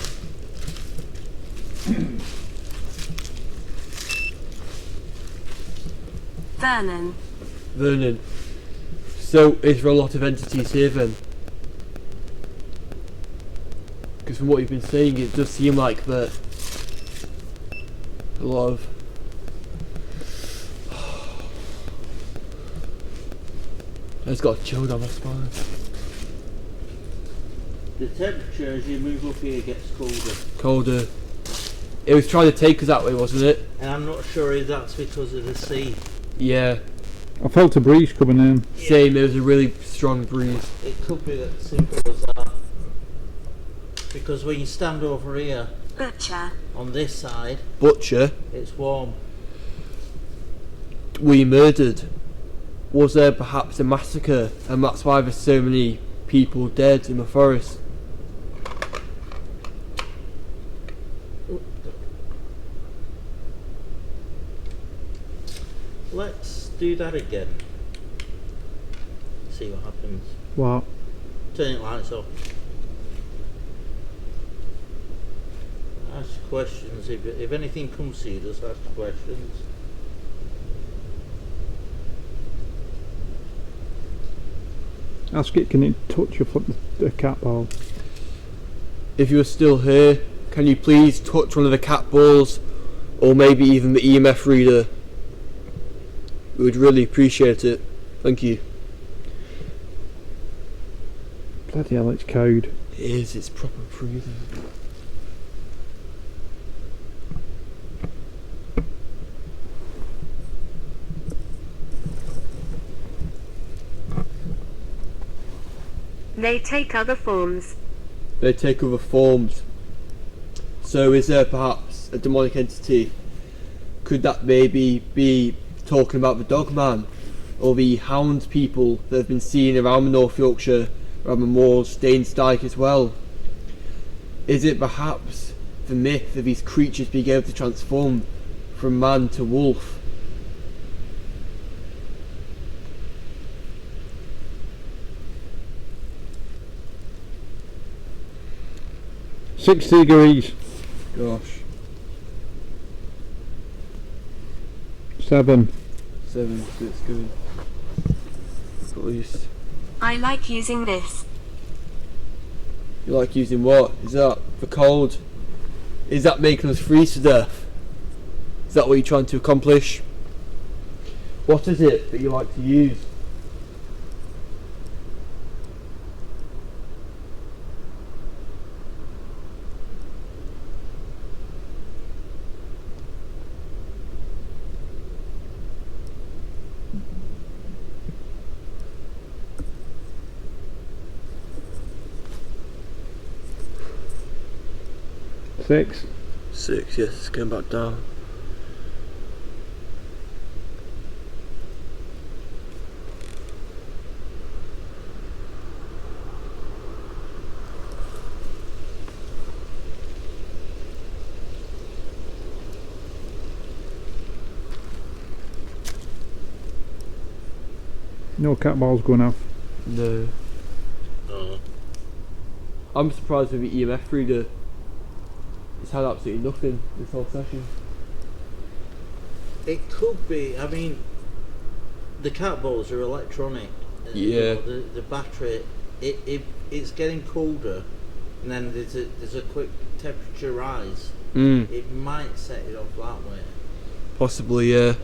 Vernon. Vernon. So is there a lot of entities here then? Because from what you've been saying, it does seem like a lot of. I just got a chill down my spine. The temperature as you move up here gets colder. Colder. It was trying to take us that way, wasn't it? And I'm not sure if that's because of the sea. Yeah. I felt a breeze coming in. Same, it was a really strong breeze. It could be that simple as that. Because when you stand over here Butcher. on this side, Butcher, it's warm. were you murdered? Was there perhaps a massacre and that's why there's so many people dead in the forest? Let's do that again. See what happens. What? Turn it lights off. Ask questions. If anything comes to you, just ask questions. Ask it, can it touch your foot, the cat ball? If you are still here, can you please touch one of the cat balls or maybe even the EMF reader? We would really appreciate it. Thank you. Bloody hell, it's code. It is, it's proper breathing. They take other forms. They take other forms. So is there perhaps a demonic entity? Could that maybe be talking about the Dogman or the hound people that have been seen around North Yorkshire, around the moors, Dyke as well? Is it perhaps the myth of these creatures being able to transform from man to wolf? $60 degrees. Gosh. 7. 7, so it's good. At least. I like using this. You like using what? Is that for cold? Is that making us freeze to death? Is that what you're trying to accomplish? What is it that you like to use? Six. 6, yes, it's going back down. No cat balls going off. No. No. I'm surprised with the EMF reader. It's had absolutely nothing this whole session. It could be. I mean, the cat balls are electronic. Yeah. The battery, it's getting colder, and then there's a quick temperature rise. It might set it off that way. Possibly, yeah.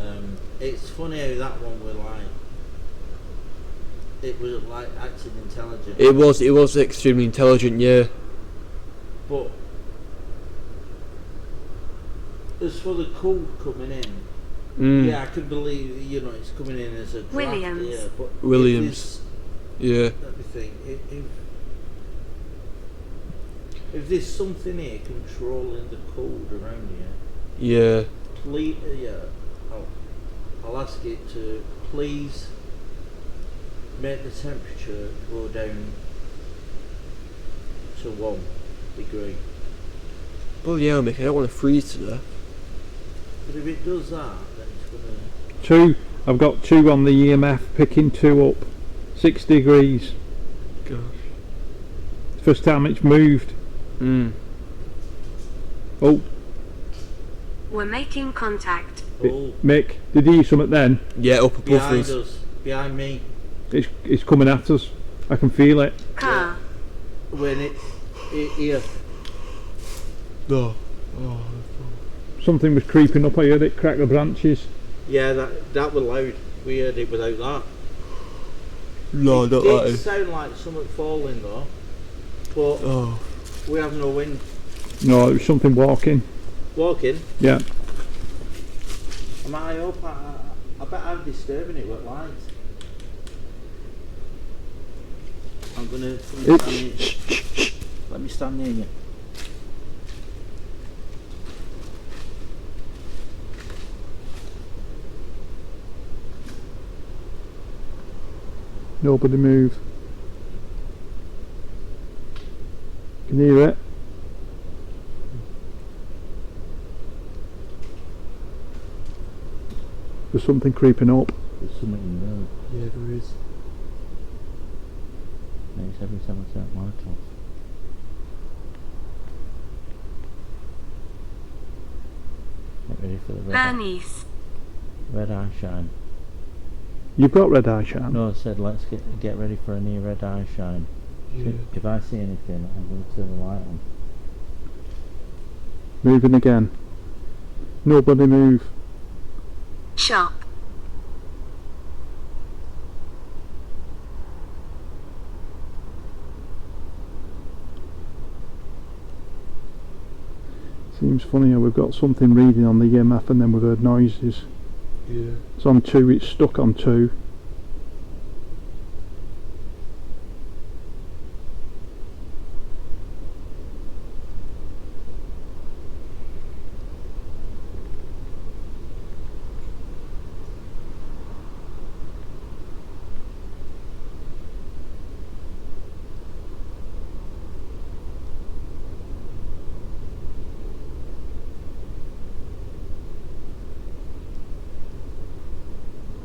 It's funny how that one was like. It was like acting intelligent. It was extremely intelligent, yeah. But as for the cold coming in, yeah, I could believe it's coming in as a draft. Williams. Yeah, but Williams. Yeah. Everything. If there's something here controlling the cold around here, Yeah. please, I'll ask it to please make the temperature go down to 1 degree. Well, yeah, Mick, I don't want to freeze to death. But if it does that, then it's gonna. 2. I've got 2 on the EMF, picking 2 up. 6 degrees. Gosh. First time it's moved. Oh, We're making contact. Oh, Mick, did you hear something then? Yeah, up above behind us. us, behind me. It's coming at us. I can feel it. Car. When it here, No. Oh. Something was creeping up. I heard it crack the branches. Yeah, that was loud. We heard it without that. No, It not did that. sound like something falling though, but Oh. we have no wind. No, it was something walking. Walking. Yeah. Am I up? I bet I'm disturbing it with lights. I'm gonna let me stand near you. Nobody move. Can you hear it? There's something creeping up. There's something in the road. Yeah, there is. Makes every time I set my top. Get ready for the Bernice. red eye shine. You've got red eye shine? No, I said let's get ready for a near red eye shine. Yeah. If I see anything, I'm going to turn the light on. Moving again. Nobody move. Shop. Seems funny how we've got something reading on the EMF and then we've heard noises. Yeah. It's on 2, it's stuck on 2.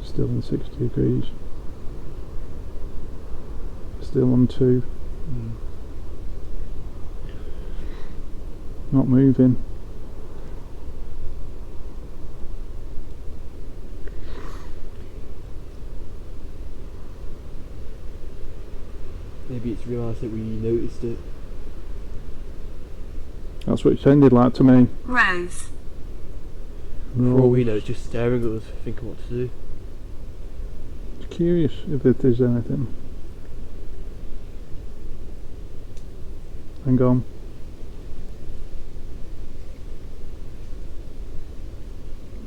Still in 60 degrees. Still on 2. Not moving. Maybe it's realised that we noticed it. That's what it sounded like to me. Rose. For all we know, it's just staring at us, thinking what to do. Curious if there's anything. Hang on.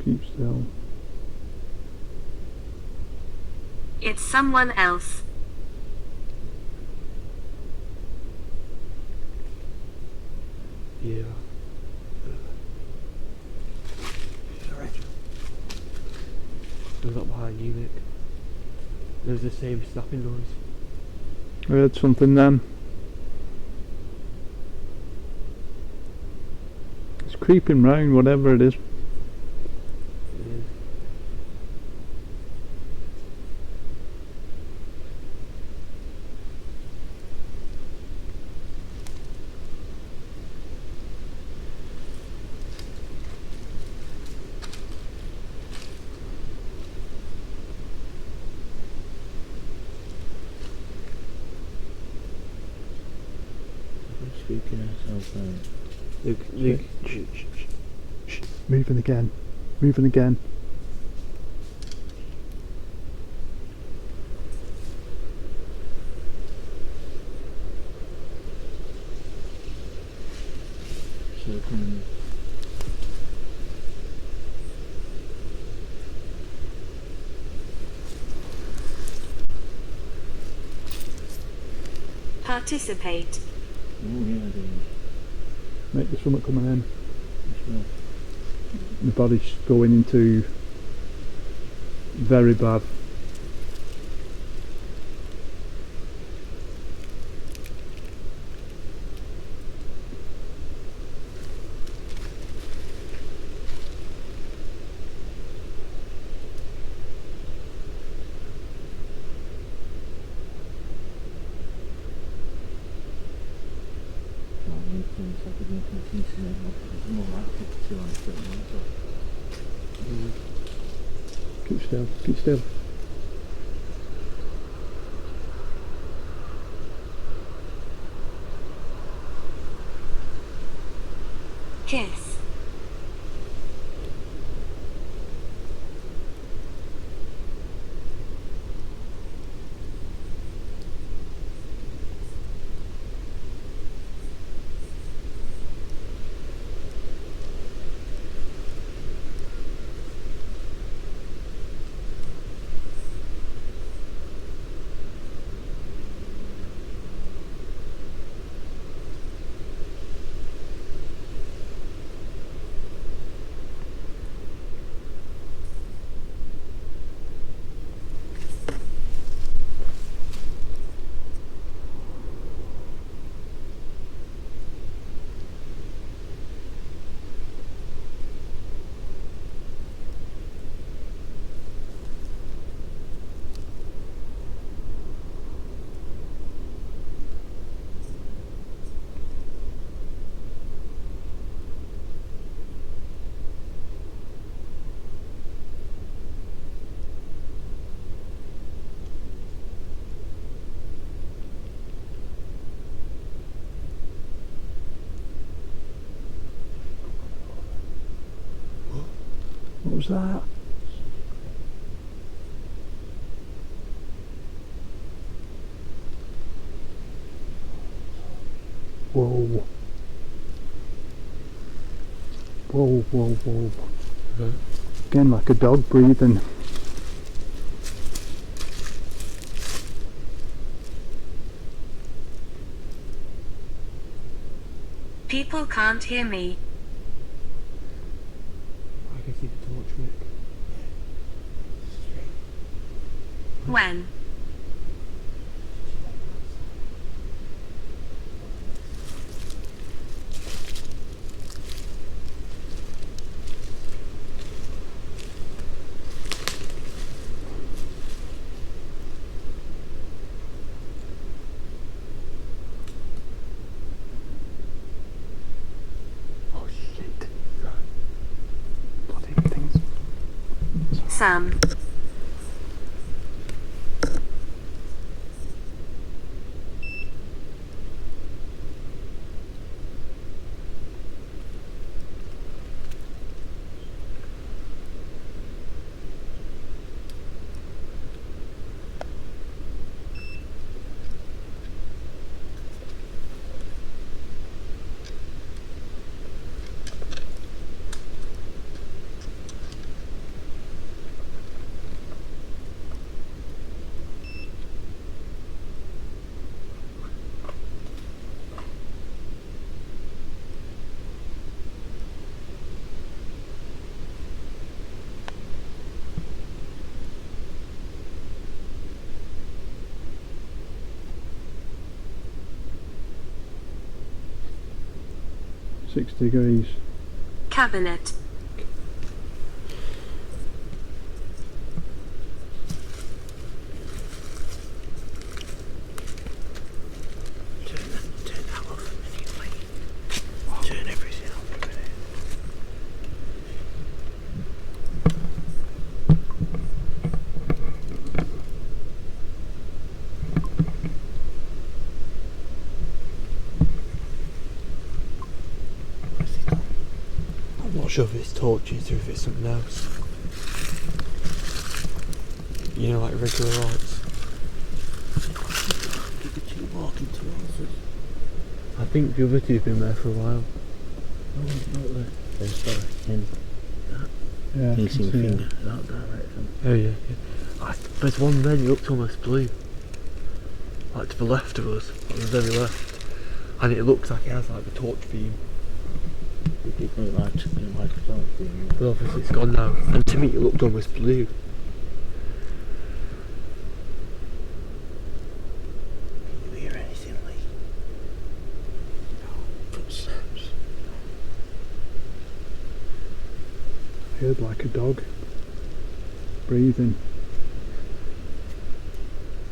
Keep still. It's someone else. Yeah. There's not behind you, Nick. There's the same snapping noise. I heard something then. It's creeping round, whatever it is. Yeah. We're spooking ourselves out. Luke, Shh. Moving again. Moving again. So coming. Participate. Oh yeah, there is. Mate, there's something coming in. As well. The body's going into very bad. Keep still, keep still. Kiss. What was that? Whoa. Whoa, whoa, whoa. Again, like a dog breathing. People can't hear me. I can keep the torch, Rick. When? Oh shit. Bloody things. Sam. Six degrees. Cabinet. Turn that off a minute, mate. Turn everything off a minute. I'm not sure if it's torches or if it's something else. You know, like regular lights. Keep the two walking towards us. I think the other two have been there for a while. Oh, not there. Oh, sorry. In Yeah, I you can see see it. finger that direction. Oh yeah, yeah. There's one then, it looked almost blue. Like to the left of us, on the very left. And it looks like it has like the torch beam. It did look like something like a dog being. But obviously it's gone now. And to me it looked almost blue. Can you hear anything, Lee? No. Footsteps. I heard like a dog breathing.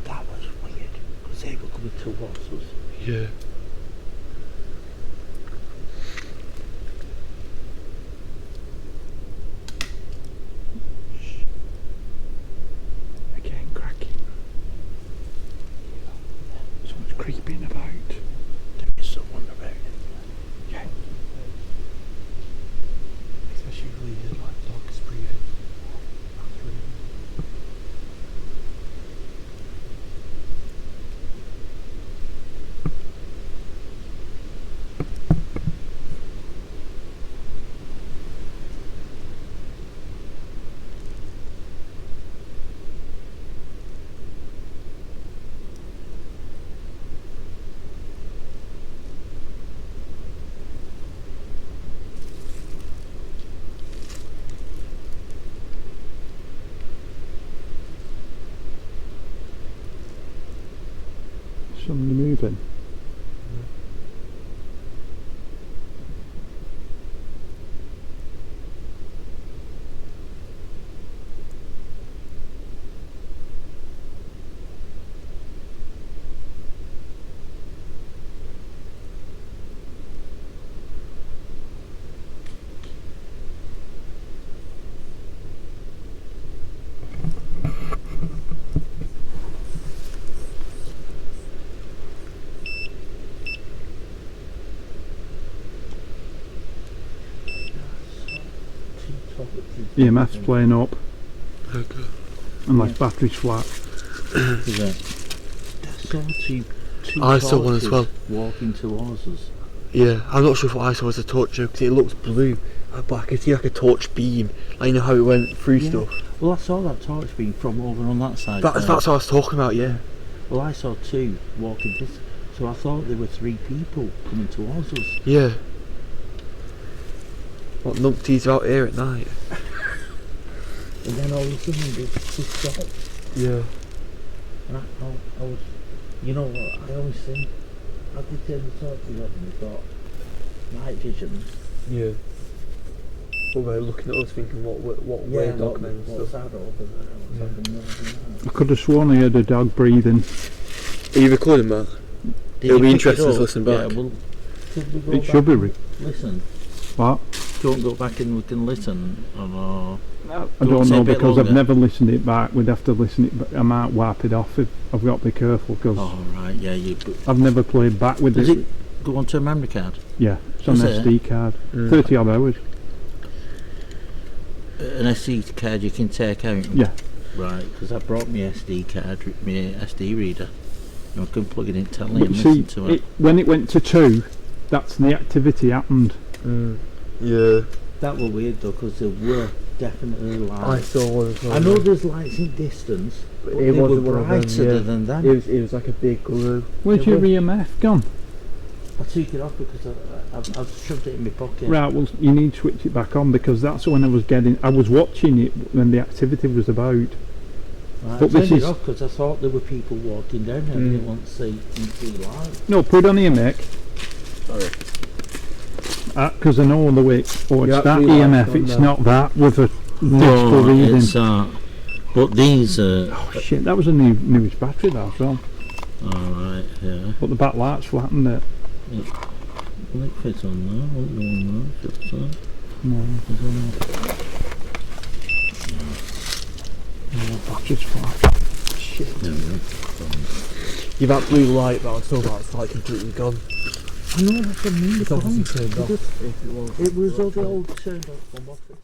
That was weird. Because they were coming towards us. Yeah. Again, cracking. Someone's creeping about. There is someone about it. Yeah. Somebody moving. EMF's playing up. Okay. And like battery's flat. I saw one as well. Walking towards us. Yeah, I'm not sure if what I saw was a torch because it looks blue, but I could see like a torch beam. Like, you know how it went through stuff. Well, I saw that torch beam from over on that side. That's what I was talking about. Yeah. Well, I saw two walking this, so I thought there were three people coming towards us. Yeah. What numpties are out here at night? And then all of a sudden they stopped. Yeah. And I was, you know what, I always think, I did turn the torches off and we got night vision. Yeah. But we're looking at us thinking what we're dog men and what's stuff. that over there? What's happening over there? I could have sworn I heard a dog breathing. Are you recording, man? Did It'll you be pick interesting it to up? listen back. Yeah, well, should we go It back should be. and listen. What? Don't go back and we can listen. Or I Do you want don't to say know a bit because I've longer? never listened it back. We'd have to listen it, but I might wipe it off if I've got to be careful because oh right, yeah, you. I've never played back with Does it. it go onto a memory card? Yeah, it's on Is an it? SD card. Mm. 30 odd hours. An SD card you can take out. Yeah. Right, because I brought my SD card, my SD reader. And I can plug it in telly But and you listen see, to it. when it went to 2, that's when the activity happened. Yeah. That were weird though, because there were definitely I lights. saw one as well. I know there's lights in distance, but it they were wasn't one of them, brighter yeah. than them. It was like a big glue. Where's Yeah, your well- EMF gone? I took it off because I've shoved it in my pocket. Right, well, you need to switch it back on because that's when I was watching it when the activity was about. Right, But I this turned is- it off because I thought there were people walking down here. I didn't want to see lights. No, put it on here, Mick. Sorry. Because I know the way. Oh, it's Yeah, that we like EMF. on It's there. not that with a digital reading. it's but these Oh shit, that was a newest battery that as well. alright, yeah. But the backlight's flattened it. Will it fit on there? Won't go on there. Fits there. No, It's on there. the battery's flat. Shit. There we go. Yeah, that blue light, but I saw that's like completely gone. I know that's a new It's obviously phone. turned off. If it was. It was all the old turned off from office.